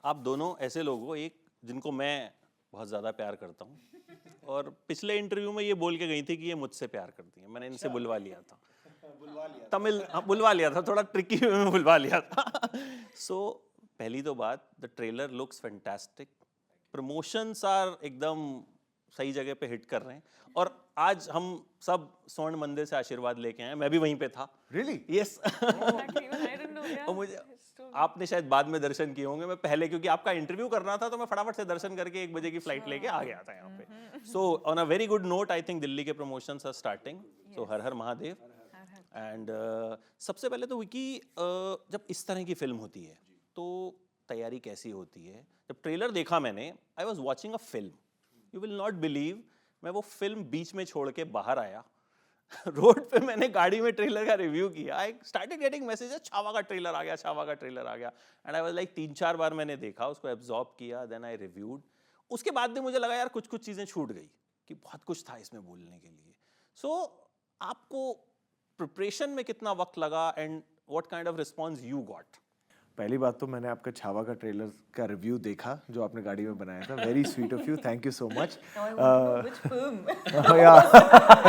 आप दोनों ऐसे लोग हो, एक जिनको मैं बहुत ज़्यादा प्यार करता हूँ और पिछले इंटरव्यू में ये बोल के गई थी कि ये मुझसे प्यार करती हैं। मैंने इनसे बुलवा लिया था, तमिल बुलवा लिया था, थोड़ा ट्रिकी वे में बुलवा लिया था। सो पहली तो बात, the trailer looks fantastic, promotions are एकदम सही जगह पे हिट कर रहे हैं और आज हम सब स्वर्ण मंदिर से आशीर्वाद लेके आए, मैं भी वहीं पे था। Really? Yes. Exactly, even I didn't know. Yeah. और मुझे it's true. आपने शायद बाद में दर्शन किए होंगे, मैं पहले क्योंकि आपका इंटरव्यू करना था तो मैं फटाफट से दर्शन करके 1 बजे की फ्लाइट लेके आ गया था यहाँ पे। So on a very good note, I think Delhi के प्रमोशंस आर स्टार्टिंग, सो हर हर महादेव। एंड सबसे पहले तो विकी, जब इस तरह की फिल्म होती है तो तैयारी कैसी होती है? जब ट्रेलर देखा मैंने, I was watching a film, you will not believe, मैं वो फिल्म बीच में छोड़ के बाहर आया। रोड पे मैंने गाड़ी में ट्रेलर का रिव्यू किया, I started getting messages, Chhaava का ट्रेलर आ गया, छावा का ट्रेलर आ गया। एंड आई वाज लाइक 3-4 बार मैंने देखा, उसको एब्जॉर्ब किया, देन आई रिव्यूड। उसके बाद भी मुझे लगा यार कुछ कुछ चीज़ें छूट गई, कि बहुत कुछ था इसमें बोलने के लिए। सो आपको प्रिपरेशन में कितना वक्त लगा and what kind of response you got? पहली बात तो मैंने आपका छावा का ट्रेलर का रिव्यू देखा जो आपने गाड़ी में बनाया था, very sweet of you, thank you so much. Now I want to know which film.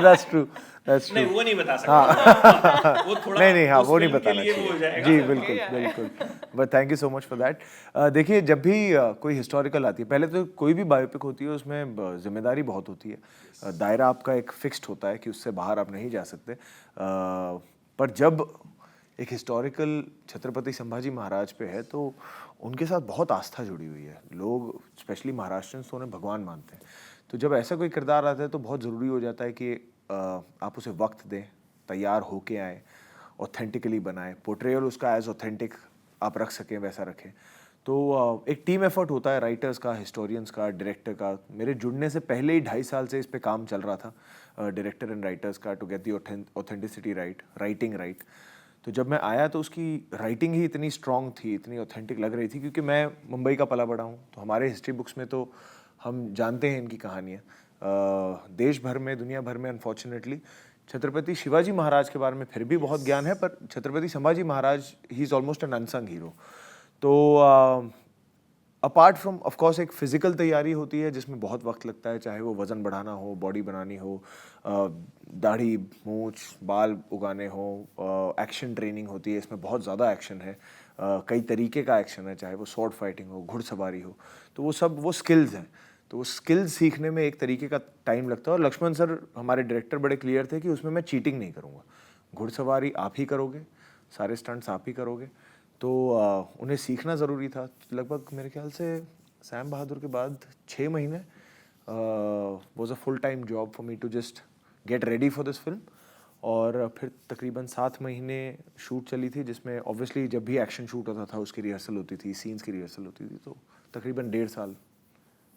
That's true, that's true. नहीं, वो नहीं बता सकता। वो थोड़ा नहीं हाँ, उस वो नहीं फिल्म के बताना लिए वो हो चाहिए जाएगा। जी, बिल्कुल बिल्कुल, but thank you so much for that. देखिए, जब भी कोई हिस्टोरिकल आती है, पहले तो कोई भी बायोपिक होती है उसमें जिम्मेदारी बहुत होती है, दायरा आपका एक फिक्स्ड होता है कि उससे बाहर आप नहीं जा सकते। पर जब एक हिस्टोरिकल छत्रपति संभाजी महाराज पे है तो उनके साथ बहुत आस्था जुड़ी हुई है, लोग स्पेशली महाराष्ट्रियंस तो उन्हें भगवान मानते हैं। तो जब ऐसा कोई किरदार आता है तो बहुत ज़रूरी हो जाता है कि आप उसे वक्त दें, तैयार होके आए, ऑथेंटिकली बनाएं, पोर्ट्रेयल उसका एज ऑथेंटिक आप रख सकें वैसा रखें। तो एक टीम एफर्ट होता है, राइटर्स का, हिस्टोरियंस का, डायरेक्टर का। मेरे जुड़ने से पहले ही 2.5 साल से इस पे काम चल रहा था, डायरेक्टर एंड राइटर्स का, to get the authenticity right, writing right. तो जब मैं आया तो उसकी राइटिंग ही इतनी स्ट्रॉन्ग थी, इतनी ऑथेंटिक लग रही थी, क्योंकि मैं मुंबई का पला बड़ा हूँ, तो हमारे हिस्ट्री बुक्स में तो हम जानते हैं इनकी कहानियाँ। देश भर में, दुनिया भर में अनफॉर्चुनेटली छत्रपति शिवाजी महाराज के बारे में फिर भी बहुत ज्ञान है, पर Chhatrapati Sambhaji Maharaj he is almost an unsung hero. तो अपार्ट फ्रॉम ऑफ कोर्स एक फिजिकल तैयारी होती है जिसमें बहुत वक्त लगता है, चाहे वो वज़न बढ़ाना हो, बॉडी बनानी हो, दाढ़ी, मूछ, बाल उगाने हो, एक्शन ट्रेनिंग होती है, इसमें बहुत ज़्यादा एक्शन है, कई तरीके का एक्शन है, चाहे वो स्वॉर्ड फाइटिंग हो, घुड़सवारी हो, तो वो सब वो स्किल्स हैं। तो वो स्किल्स सीखने में एक तरीके का टाइम लगता है, और लक्ष्मण सर हमारे डायरेक्टर बड़े क्लियर थे कि उसमें मैं चीटिंग नहीं करूँगा, घुड़सवारी आप ही करोगे, सारे स्टंट्स आप ही करोगे। तो उन्हें सीखना ज़रूरी था। लगभग मेरे ख्याल से सैम बहादुर के बाद 6 महीने was a full time job for me to just get ready for this film. और फिर तकरीबन 7 महीने शूट चली थी, जिसमें ऑब्वियसली जब भी एक्शन शूट होता था उसकी रिहर्सल होती थी, सीन्स की रिहर्सल होती थी, तो तकरीबन 1.5 साल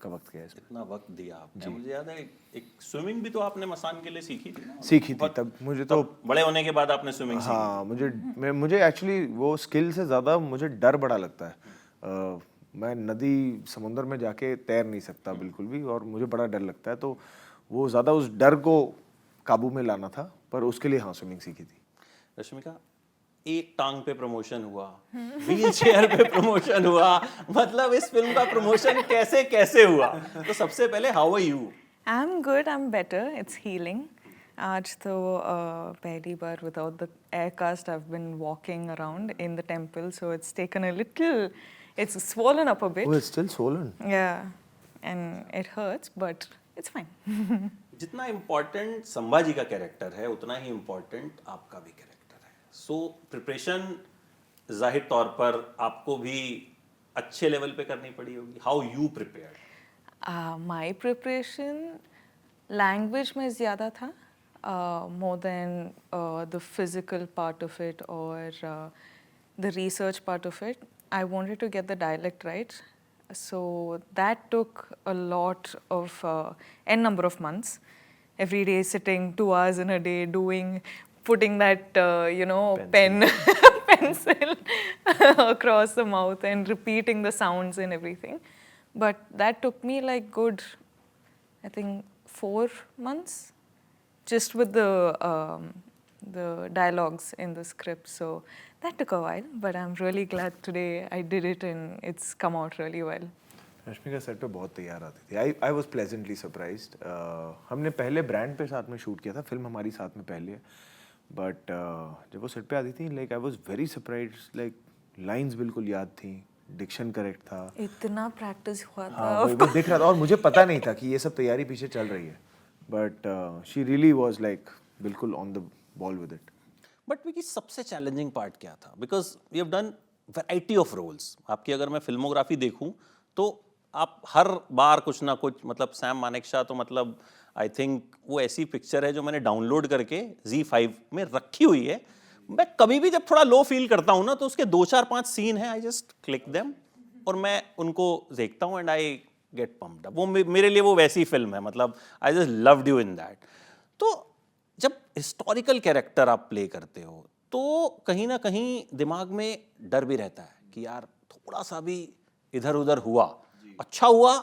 का वक्त गया इसमें। इतना वक्त दिया आपने। मुझे याद है एक स्विमिंग भी तो आपने मसान के लिए सीखी थी ना? सीखी थी तब मुझे, तो बड़े होने के बाद आपने स्विमिंग सीखी? हाँ, मुझे एक्चुअली वो स्किल से ज़्यादा मुझे डर बड़ा लगता है। मैं नदी समुंदर में जाके तैर नहीं सकता बिल्कुल भी, और मुझे बड़ा डर लगता है, तो वो ज़्यादा उस डर को काबू में लाना था, पर उसके लिए हाँ स्विमिंग सीखी थी। रश्मिका, एक टांग पे प्रमोशन हुआ, व्हील चेयर पे प्रमोशन हुआ, मतलब इस फिल्म का प्रमोशन कैसे कैसे हुआ? तो सबसे पहले how are you? I'm good, I'm better. It's healing. आज तो पहली बार without the air cast I've been walking around in the temple, so it's taken a little, it's swollen up a bit. Oh, it's still swollen. Yeah, and it hurts, but it's fine. जितना important Sambhaji का character है उतना ही important आपका भी character है। So preparation जाहिर तौर पर आपको भी अच्छे लेवल पे करनी पड़ी होगी। How you prepared? My preparation, language में ज़्यादा था, more than the physical part of it or the research part of it. I wanted to get the dialect right, so that took a lot of n number of months. Every day sitting 2 hours in a day doing, putting that pen pencil across the mouth and repeating the sounds and everything. But that took me like good, I think 4 months, just with the dialogues in the script. So That took a while, but I'm really glad today I did it and it's come out really well. Rashmika set पे बहुत तैयार आती थी. I was pleasantly surprised. हमने पहले brand पे साथ में शूट किया था, फिल्म हमारी साथ में पहले है, बट जब वो सेट पे आती थी like I was very surprised. Like lines बिल्कुल याद थी, डिक्शन करेक्ट था. इतना प्रैक्टिस हुआ था. हाँ, वो दिख रहा था और मुझे पता नहीं था कि ये सब तैयारी पीछे चल रही है, but she really was like बिल्कुल on the ball with it. But Vicky सबसे चैलेंजिंग पार्ट क्या था? Because you have done variety of roles. आपकी अगर मैं फिल्मोग्राफी देखूं तो आप हर बार कुछ ना कुछ, मतलब सैम मानेकशॉ तो मतलब आई थिंक वो ऐसी पिक्चर है जो मैंने डाउनलोड करके Z5 में रखी हुई है. मैं कभी भी जब थोड़ा लो फील करता हूं ना तो उसके 2-4-5 सीन हैं, आई जस्ट क्लिक देम और मैं उनको देखता हूं and I get pumped up. वो मेरे लिए वो वैसी फिल्म है, मतलब I just loved you in that. तो जब हिस्टोरिकल कैरेक्टर आप प्ले करते हो तो कहीं ना कहीं दिमाग में डर भी रहता है कि यार थोड़ा सा भी इधर उधर हुआ, अच्छा हुआ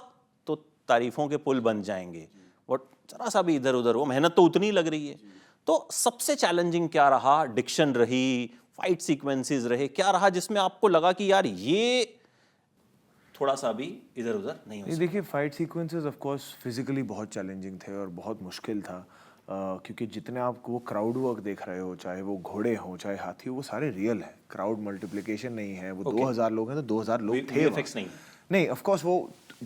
तो तारीफों के पुल बन जाएंगे, बट जरा सा भी इधर उधर हो, मेहनत तो उतनी लग रही है. तो सबसे चैलेंजिंग क्या रहा? डिक्शन रही, फाइट सीक्वेंसेस रहे, क्या रहा जिसमें आपको लगा कि यार ये थोड़ा सा भी इधर उधर नहीं हो ये देखिए, fight sequences of course physically बहुत चैलेंजिंग थे और बहुत मुश्किल था. क्योंकि जितने आप वो क्राउड वर्क देख रहे हो, चाहे वो घोड़े हो चाहे हाथी हो, वो सारे रियल है. क्राउड मल्टीप्लिकेशन नहीं है. वो 2000 लोग हैं तो 2000 लोग थे. VFX नहीं. नहीं, ऑफ कोर्स वो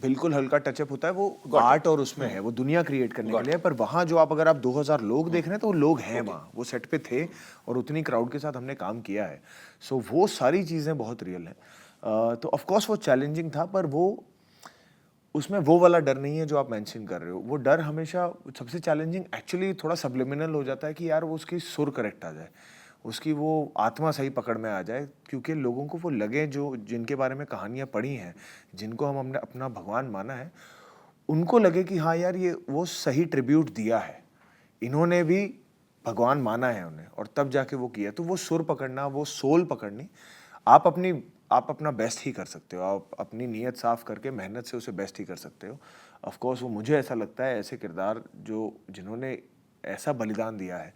बिल्कुल हल्का टचअप होता है, वो आर्ट और उसमें है, वो दुनिया क्रिएट करने के लिए है. पर वहाँ जो आप अगर आप 2000 लोग देख रहे हैं तो वो लोग हैं वहाँ, वो सेट पे थे और उतनी क्राउड के साथ हमने काम किया है. सो वो सारी चीज़ें बहुत रियल हैं. तो ऑफ कोर्स वो चैलेंजिंग था, पर वो उसमें वो वाला डर नहीं है जो आप मेंशन कर रहे हो. वो डर हमेशा सबसे चैलेंजिंग एक्चुअली थोड़ा सबलिमिनल हो जाता है कि यार वो उसकी सुर करेक्ट आ जाए, उसकी वो आत्मा सही पकड़ में आ जाए. क्योंकि लोगों को वो लगे, जो जिनके बारे में कहानियाँ पढ़ी हैं, जिनको हमने अपना भगवान माना है, उनको लगे कि हाँ यार ये वो सही ट्रिब्यूट दिया है, इन्होंने भी भगवान माना है उन्हें और तब जाके वो किया. तो वो सुर पकड़ना, वो सोल पकड़नी, आप अपना बेस्ट ही कर सकते हो. आप अपनी नीयत साफ करके मेहनत से उसे बेस्ट ही कर सकते हो. ऑफ कोर्स वो मुझे ऐसा लगता है ऐसे किरदार जिन्होंने ऐसा बलिदान दिया है,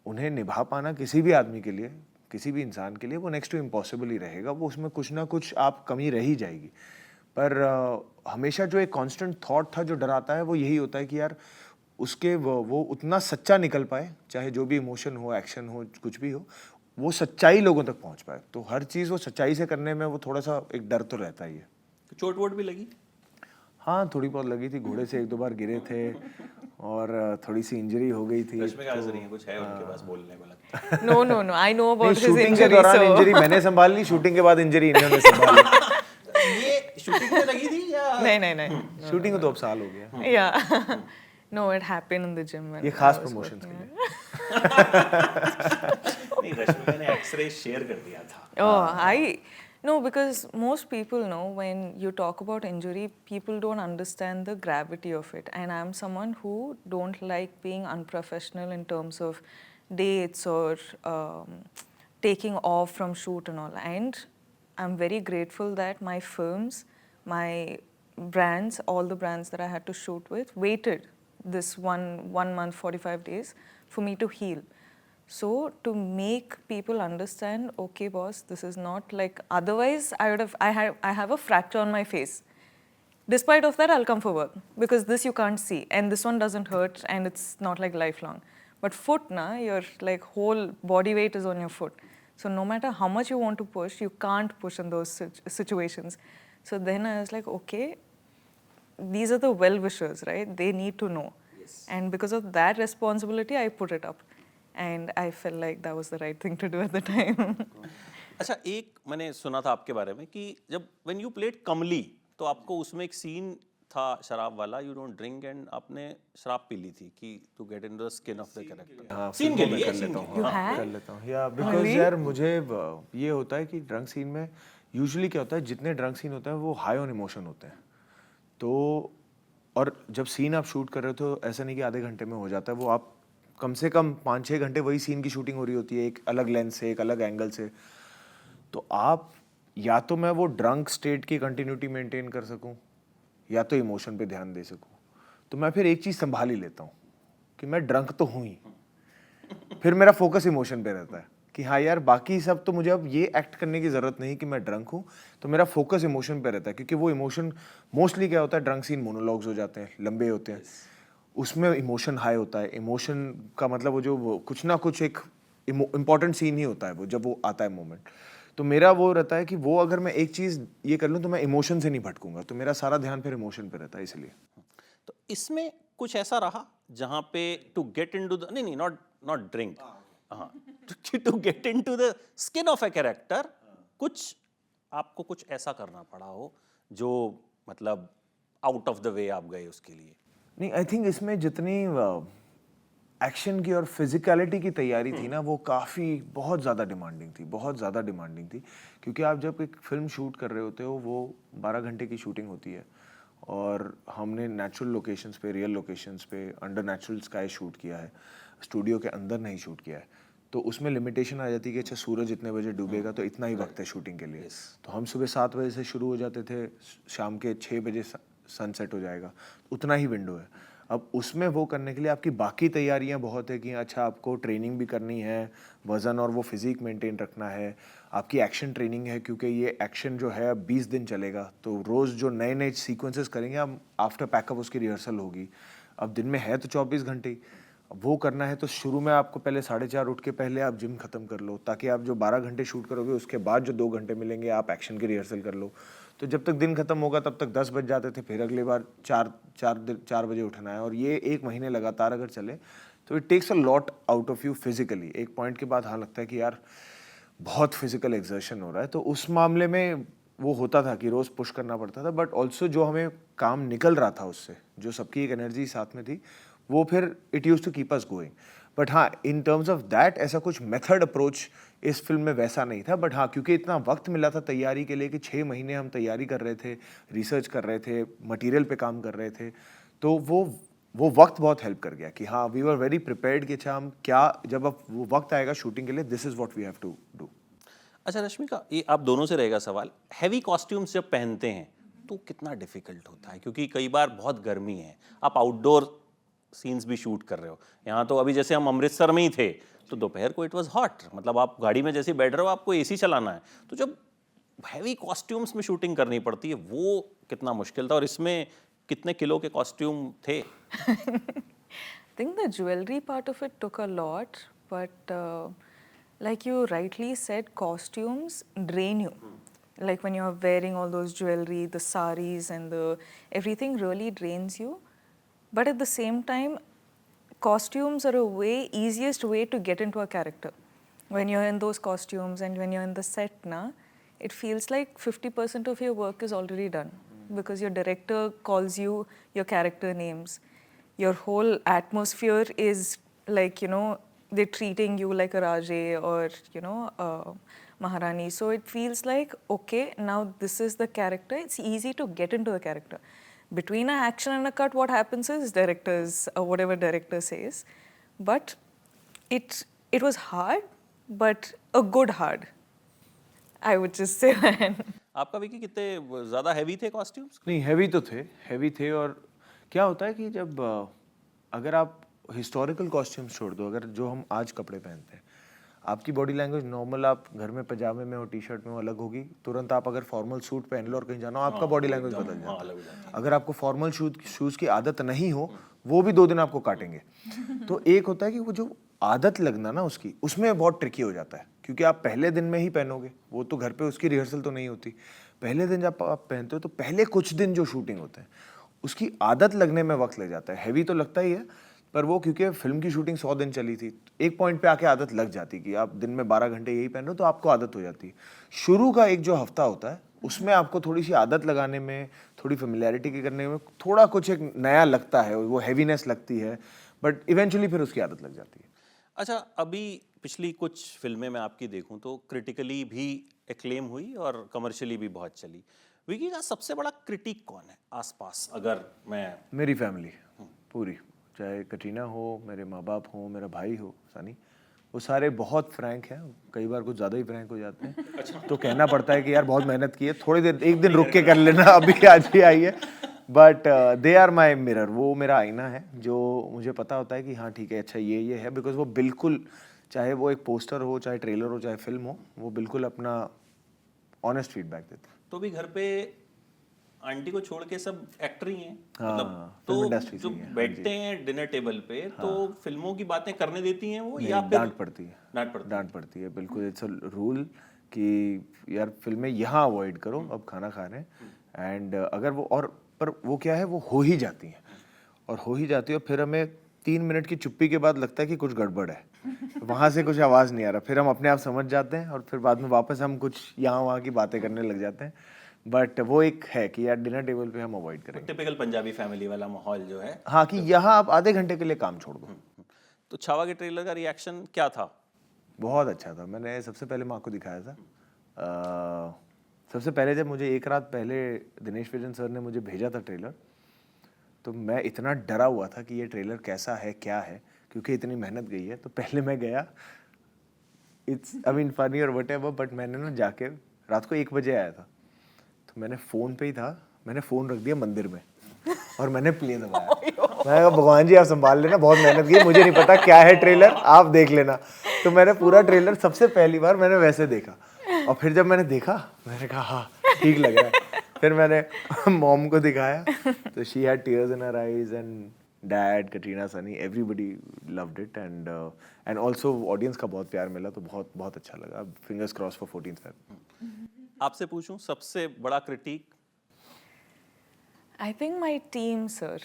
उन्हें निभा पाना किसी भी आदमी के लिए, किसी भी इंसान के लिए वो नेक्स्ट टू इम्पॉसिबल ही रहेगा. वो उसमें कुछ ना कुछ आप कमी रह ही जाएगी. पर हमेशा जो एक कांस्टेंट थॉट था जो डराता है, वो यही होता है कि यार उसके वो उतना सच्चा निकल पाए, चाहे जो भी इमोशन हो, एक्शन हो, कुछ भी हो, वो सच्चाई लोगों तक पहुंच पाए. तो हर चीज़ वो सच्चाई से करने में वो थोड़ा सा एक डर तो रहता ही है. चोट वोट भी लगी? हाँ, थोड़ी बहुत लगी थी. घोड़े से 1-2 बार गिरे थे और थोड़ी सी इंजरी हो गई थी. रश्मिका हंस रही है, कुछ है उनके पास बोलने को लगता है. No. I know about his shooting के injury. दौरान So इंजरी मैंने संभाल ली, शूटिंग के बाद इंजरी इन्होंने संभाली. ये शूटिंग में लगी थी या? नहीं. शूटिंग को 2 साल हो गया. Yeah. No, it happened in the gym. when ये I खास was प्रमोशंस working के there. लिए. नहीं, रश्मिका ने एक्सरे शेयर कर दिया था. No, because most people know when you talk about injury, people don't understand the gravity of it. And I'm someone who don't like being unprofessional in terms of dates or taking off from shoot and all. And I'm very grateful that my films, my brands, all the brands that I had to shoot with, waited this one month, 45 days for me to heal. So to make people understand, okay, boss, this is not like otherwise. I have a fracture on my face. Despite of that, I'll come for work because this you can't see, and this one doesn't hurt, and it's not like lifelong. But foot, your like whole body weight is on your foot. So no matter how much you want to push, you can't push in those situations. So then I was like, okay, these are the well-wishers, right? They need to know. Yes. And because of that responsibility, I put it up. And I felt like that was the right thing to do at the time. अच्छा, एक मैंने सुना था आपके बारे में कि जब when you played कमली तो आपको उसमें एक सीन था शराब वाला, you don't drink, and आपने शराब पी ली थी कि to get into the skin of the character. Scene के लिए कर लेता हूँ. You had? कर लेता हूँ. या बिकॉज यार मुझे ये होता है कि ड्रंक सीन में यूजुअली क्या होता है, जितने ड्रंक सीन होते हैं वो हाई ऑन इमोशन होते हैं. तो और जब सीन आप शूट कर रहे हो तो ऐसा नहीं कि आधे घंटे में हो जाता है. वो आप कम से कम 5-6 घंटे वही सीन की शूटिंग हो रही होती है, एक अलग लेंस से, एक अलग एंगल से. तो आप या तो मैं वो ड्रंक स्टेट की कंटिन्यूटी मेंटेन कर सकूं या तो इमोशन पे ध्यान दे सकूं. तो मैं फिर एक चीज़ संभाल ही लेता हूं कि मैं ड्रंक तो हूं ही, फिर मेरा फोकस इमोशन पे रहता है. कि हाँ यार बाकी सब तो मुझे अब ये एक्ट करने की ज़रूरत नहीं कि मैं ड्रंक हूँ, तो मेरा फोकस इमोशन पे रहता है, क्योंकि वो इमोशन मोस्टली क्या होता है, ड्रंक सीन मोनोलॉग्स हो जाते हैं, लंबे होते हैं, उसमें इमोशन हाई होता है। इमोशन का मतलब वो कुछ ना कुछ एक इम्पॉर्टेंट सीन ही होता है वो, जब वो आता है मोमेंट। तो मेरा वो रहता है कि वो अगर मैं एक चीज़ ये कर लूँ तो मैं इमोशन से नहीं भटकूंगा, तो मेरा सारा ध्यान फिर इमोशन पे रहता है इसलिए। तो इसमें कुछ ऐसा रहा जहाँ पे टू गेट इनटू द, नहीं नहीं, नॉट नॉट ड्रिंक, हाँ, to get into the skin of a character, कुछ आपको कुछ ऐसा करना पड़ा हो जो मतलब आउट ऑफ द वे आप गए उसके लिए? नहीं, आई थिंक इसमें जितनी एक्शन की और फिजिकलिटी की तैयारी थी ना, वो काफ़ी बहुत ज़्यादा डिमांडिंग थी, बहुत ज़्यादा डिमांडिंग थी। क्योंकि आप जब एक फिल्म शूट कर रहे होते हो, वो 12 घंटे की शूटिंग होती है, और हमने नेचुरल लोकेशंस पे, रियल लोकेशंस पे, अंडर नेचुरल स्काई शूट किया है, स्टूडियो के अंदर नहीं शूट किया है। तो उसमें लिमिटेशन आ जाती है कि अच्छा सूरज इतने बजे डूबेगा तो इतना ही वक्त है शूटिंग के लिए। तो हम सुबह 7 बजे से शुरू हो जाते थे, शाम के 6 बजे सनसेट हो जाएगा, उतना ही विंडो है। अब उसमें वो करने के लिए आपकी बाकी तैयारियां बहुत है कि अच्छा आपको ट्रेनिंग भी करनी है, वज़न और वो फिज़िक मेंटेन रखना है, आपकी एक्शन ट्रेनिंग है, क्योंकि ये एक्शन जो है 20 दिन चलेगा, तो रोज़ जो नए नए सीक्वेंसेस करेंगे हम, आफ्टर पैकअप उसकी रिहर्सल होगी। अब दिन में है तो 24 घंटे ही, वो करना है तो शुरू में आपको पहले 4:30 उठ के पहले आप जिम खत्म कर लो, ताकि आप जो 12 घंटे शूट करोगे उसके बाद जो 2 घंटे मिलेंगे आप एक्शन की रिहर्सल कर लो। तो जब तक दिन खत्म होगा तब तक 10 बज जाते थे, फिर अगली बार 4 बजे उठना है, और ये 1 महीने लगातार अगर चले तो it takes a lot out of you physically. एक पॉइंट के बाद हाँ लगता है कि यार बहुत फिजिकल एक्सर्शन हो रहा है, तो उस मामले में वो होता था कि रोज़ पुश करना पड़ता था। बट ऑल्सो जो हमें काम निकल रहा था उससे, जो सबकी एक एनर्जी साथ में थी, वो फिर it used to keep us going. But हाँ, इन टर्म्स ऑफ दैट ऐसा कुछ मेथड अप्रोच इस फिल्म में वैसा नहीं था। बट हाँ, क्योंकि इतना वक्त मिला था तैयारी के लिए कि 6 महीने हम तैयारी कर रहे थे, रिसर्च कर रहे थे, मटेरियल पे काम कर रहे थे, तो वो वक्त बहुत हेल्प कर गया कि हाँ वी वर वेरी प्रिपेयर्ड कि अच्छा हम क्या, जब अब वो वक्त आएगा शूटिंग के लिए, this is what we have to do. अच्छा रश्मिका, ये आप दोनों से रहेगा सवाल, हैवी कॉस्ट्यूम्स जब पहनते हैं तो कितना डिफिकल्ट होता है? क्योंकि कई बार बहुत गर्मी है, आप आउटडोर सीन्स भी शूट कर रहे हो। यहाँ तो अभी जैसे हम अमृतसर में ही थे तो दोपहर को इट वाज हॉट, मतलब आप गाड़ी में जैसे बैठ रहे हो आपको एसी चलाना है, तो जब हैवी कॉस्ट्यूम्स में शूटिंग करनी पड़ती है वो कितना मुश्किल था, और इसमें कितने किलो के कॉस्ट्यूम थे? I think the jewelry part of it took a lot, but like you rightly said, costumes drain you. Like when you're wearing all those jewelry, the saris and the everything really drains you. But at the same time, costumes are easiest way to get into a character. When you're in those costumes and when you're in the set, it feels like 50% of your work is already done, because your director calls you your character names. Your whole atmosphere is like, they're treating you like a Raje or, Maharani. So it feels like, okay, now this is the character. It's easy to get into the character. Between an action and a cut, what happens is whatever director says. But it was hard, but a good hard. I would just say that. आपका विकी कितने ज़्यादा heavy थे costumes? नहीं, heavy थे। और क्या होता है कि जब अगर आप हिस्टोरिकल कॉस्ट्यूम्स छोड़ दो, अगर जो हम आज कपड़े पहनते हैं, आपकी बॉडी लैंग्वेज नॉर्मल, आप घर में पजामे में और टी शर्ट में अलग होगी, तुरंत आप अगर फॉर्मल सूट पहन लो और कहीं जाना हो, आपका बॉडी लैंग्वेज बदल जाता है। अगर आपको फॉर्मल शूज़ की आदत नहीं हो, वो भी 2 दिन आपको काटेंगे। तो एक होता है कि वो जो आदत लगना ना उसकी, उसमें बहुत ट्रिकी हो जाता है, क्योंकि आप पहले दिन में ही पहनोगे, वो तो घर पे उसकी रिहर्सल तो नहीं होती। पहले दिन जब आप पहनते हो तो पहले कुछ दिन जो शूटिंग होते हैं उसकी आदत लगने में वक्त लग जाता है। हैवी तो लगता ही है, पर वो क्योंकि फिल्म की शूटिंग 100 दिन चली थी, एक पॉइंट पे आके आदत लग जाती कि आप दिन में 12 घंटे यही पहन रहे हो, तो आपको आदत हो जाती है। शुरू का एक जो हफ्ता होता है उसमें आपको थोड़ी सी आदत लगाने में, थोड़ी फेमिलियरिटी के करने में थोड़ा कुछ एक नया लगता है, वो हैवीनेस लगती है, बट इवेंचुअली फिर उसकी आदत लग जाती है। अच्छा, अभी पिछली कुछ फिल्में मैं आपकी देखूं तो क्रिटिकली भी एक्लेम हुई और कमर्शियली भी बहुत चली। विकी का सबसे बड़ा क्रिटिक कौन है आसपास? अगर मैं मेरी फैमिली पूरी, चाहे कटरीना हो, मेरे माँ बाप हो, मेरा भाई हो सनी, वो सारे बहुत फ्रैंक हैं, कई बार कुछ ज़्यादा ही फ्रैंक हो जाते हैं। अच्छा। तो कहना पड़ता है कि यार बहुत मेहनत की है, थोड़ी देर एक दिन रुक के कर लेना, अभी आज ही आई है। But they are my mirror, वो मेरा आईना है, जो मुझे पता होता है कि हाँ ठीक है, अच्छा ये है, बिकॉज वो बिल्कुल चाहे वो एक पोस्टर हो, चाहे ट्रेलर हो, चाहे फिल्म हो, वो बिल्कुल अपना ऑनेस्ट फीडबैक देते हैं। तो भी घर पे आंटी को छोड़ के सब एक्टर ही हैं, हाँ, मतलब फिल्म तो इंडस्ट्री से जो ही हैं, हाँ बैठते हैं डिनर टेबल पे तो फिल्मों की बातें करने देती हैं वो या नहीं, फिर डांट पड़ती है। डांट पड़ती है? डांट पड़ती है बिल्कुल। इट्स अ रूल कि यार फिल्में यहाँ अवॉइड करो अब खाना खाने। एंड अगर वो और पर वो क्या है, वो हो ही जाती हैं और हो ही जाती है, और फिर हमें 3 मिनट की चुप्पी के बाद लगता है कि कुछ गड़बड़ है, वहाँ से कुछ आवाज़ नहीं आ रहा, फिर हम अपने आप समझ जाते हैं और फिर बाद में वापस हम कुछ यहाँ वहाँ की बातें करने लग जाते हैं। बट वो एक है कि यार डिनर टेबल पे हम अवॉइड करेंगे। टिपिकल पंजाबी फैमिली वाला माहौल जो है। हाँ, कि यहाँ आप आधे घंटे के लिए काम छोड़ दो। तो छावा के ट्रेलर का रिएक्शन क्या था? बहुत अच्छा था। मैंने सबसे पहले माँ को दिखाया था। सबसे पहले जब मुझे एक रात पहले दिनेश विजन सर ने मुझे भेजा था ट्रेलर, तो मैं इतना डरा हुआ था कि ये ट्रेलर कैसा है, क्या है, क्योंकि इतनी मेहनत गई है। तो पहले मैं गया, इट्स आई मीन फनी और व्हाटएवर, बट मैंने ना जाके रात को 1 बजे आया था, तो मैंने फ़ोन पे ही था, मैंने फ़ोन रख दिया मंदिर में और मैंने प्ले दबाया। मैंने कहा भगवान जी आप संभाल लेना, बहुत मेहनत की, मुझे नहीं पता क्या है ट्रेलर, आप देख लेना। तो मैंने पूरा ट्रेलर सबसे पहली बार मैंने वैसे देखा, और फिर जब मैंने देखा मैंने कहा हाँ ठीक लग रहा है। फिर मैंने मॉम को दिखाया तो she had tears in her eyes, and dad, Katrina, Sunny, everybody loved it. And also audience का बहुत प्यार मिला, तो बहुत बहुत अच्छा लगा। Fingers cross for 14th Feb। आपसे पूछूं सबसे बड़ा critic? I think my team, sir,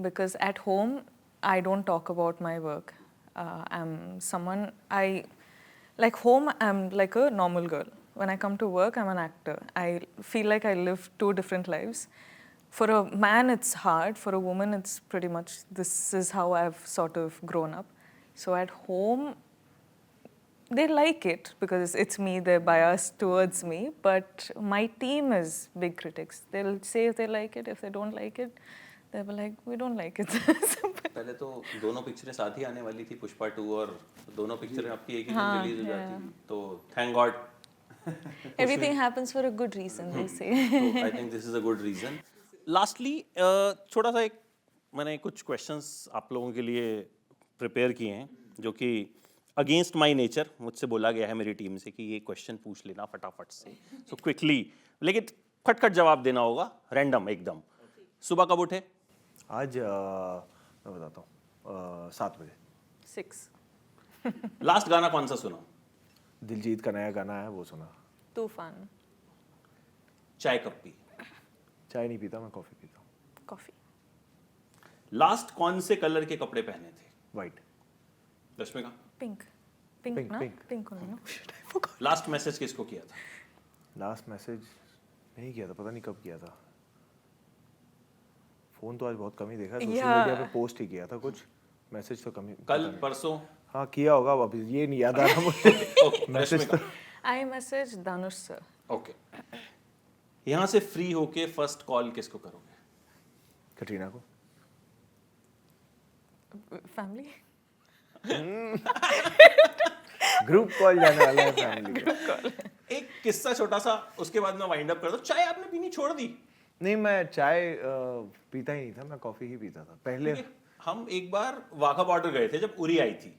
because at home I don't talk about my work. I'm someone like home. I'm like a normal girl. When I come to work, I'm an actor. I feel like I live 2 different lives. For a man, it's hard. For a woman, it's pretty much this is how I've sort of grown up. So at home, they like it because it's me, they're biased towards me, but my team is big critics. They'll say if they like it, if they don't like it, they'll be like, we don't like it. पहले तो दोनों पिक्चरें साथ ही आने वाली थी, पुष्पा 2, और दोनों पिक्चरें आपकी एक ही दिन रिलीज हो जाती, तो thank God. Everything happens for a good reason, they say. तो I think this is a good reason. Lastly छोटा सा एक मैंने कुछ क्वेश्चंस आप लोगों के लिए प्रिपेयर किए हैं, जो कि अगेंस्ट माई नेचर मुझसे बोला गया है मेरी टीम से कि ये क्वेश्चन पूछ लेना फटाफट से, सो क्विकली, लेकिन खटखट जवाब देना होगा, रैंडम एकदम। सुबह कब उठे? आज मैं बताता हूँ 7 बजे। 6. लास्ट गाना कौन सा सुना? दिलजीत का नया गाना है वो सुना। तूफान. चाय कब पी? चाय नहीं पीता मैं, कॉफ़ी पीता हूँ। Coffee. लास्ट कौन से कलर के कपड़े पहने थे? White. Rashmika? Pink. Pink, Pink, na? pink. Pink only, no? Shit, I forgot. Last message किसको किया था? लास्ट मैसेज नहीं किया था, पता नहीं कब किया था। फ़ोन तो आज बहुत कम ही देखा, सोशल Yeah. मीडिया पे पोस्ट ही किया था कुछ, मैसेज तो कम ही। कल, परसों? हाँ किया होगा, अब ये नहीं याद आ रहा मुझे। Okay, message Rashmika? I messaged Dhanush sir. Okay. यहाँ से फ्री होके फर्स्ट कॉल किसको करोगे? कटरीना को। Family? ग्रुप कॉल जाने वाला है फैमिली का। एक किस्सा छोटा सा, उसके बाद मैं वाइंड अप कर दूं। चाय आपने पीनी छोड़ दी? नहीं, मैं चाय पीता ही नहीं था, मैं कॉफ़ी ही पीता था पहले। हम एक बार वाघा बॉर्डर गए थे जब उरी आई थी,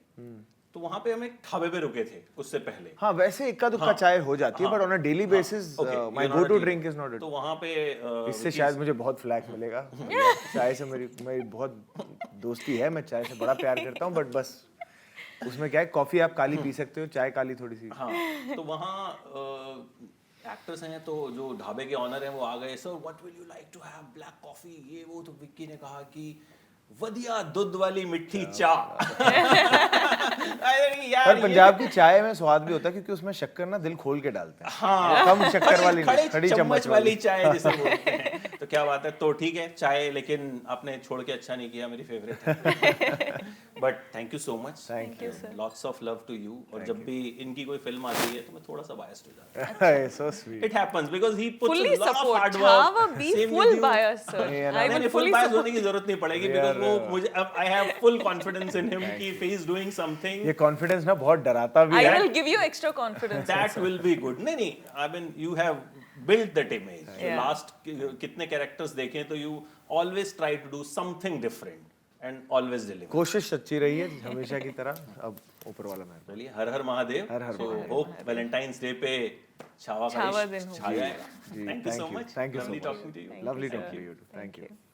तो वहां पे हम एक ढाबे पे रुके थे उससे पहले। हाँ वैसे इक्का दुक्का चाय हो जाती है, but on a daily basis my go to drink is not it. तो वहां पे इससे शायद मुझे बहुत फ्लैक मिलेगा। चाय से मेरी बहुत दोस्ती है, मैं चाय से बड़ा प्यार करता हूँ, बट बस उसमें क्या है, कॉफी आप काली पी सकते हो, चाय काली थोड़ी सी। हाँ, तो वहाँ एक्टर्स हैं, तो जो ढाबे के ऑनर हैं वो आ गए, sir what will you like to have, black coffee, ये वो। तो विक्की ने कहा कि वधिया दूध वाली मिठी चाय। पर पंजाब की चाय में स्वाद भी होता है क्योंकि उसमें शक्कर ना दिल खोल के डालते हैं। हाँ, कम शक्कर वाली नहीं, खड़ी चम्मच वाली चाय जिसे बोलते हैं। तो क्या बात है, तो ठीक है चाय, लेकिन आपने छोड़ के अच्छा नहीं किया, मेरी फेवरेट है। But thank you so much, thank you, lots of love to you. और जब भी इनकी कोई फिल्म आती है तो मैं थोड़ा सा बायस्ड हो जाता है। So sweet. It happens because he puts Fully a lot of support. hard work. Chava be Same full with you. bias, sir. I will नहीं, full fully bias support. होने की जरूरत नहीं पड़ेगी because वो मुझे I have full confidence in him कि if he is doing something ये कॉन्फिडेंस ना बहुत डराता भी I है। will give you extra confidence. that will be good. नहीं, I mean you have built that image. Yeah. Last कितने characters देखें तो you always try to do something different. and always deliver. कोशिश सच्ची रही है हमेशा की तरह, अब ऊपर वाला मेहरबान। चलिए, हर हर महादेव। हर हर So hope Valentine's Day पे छावा छावा का दिन इश्क हो। छा जाएगा। जी, Thank you so much. Thank you so Lovely much. talking to you. Lovely talking to you too. Thank you.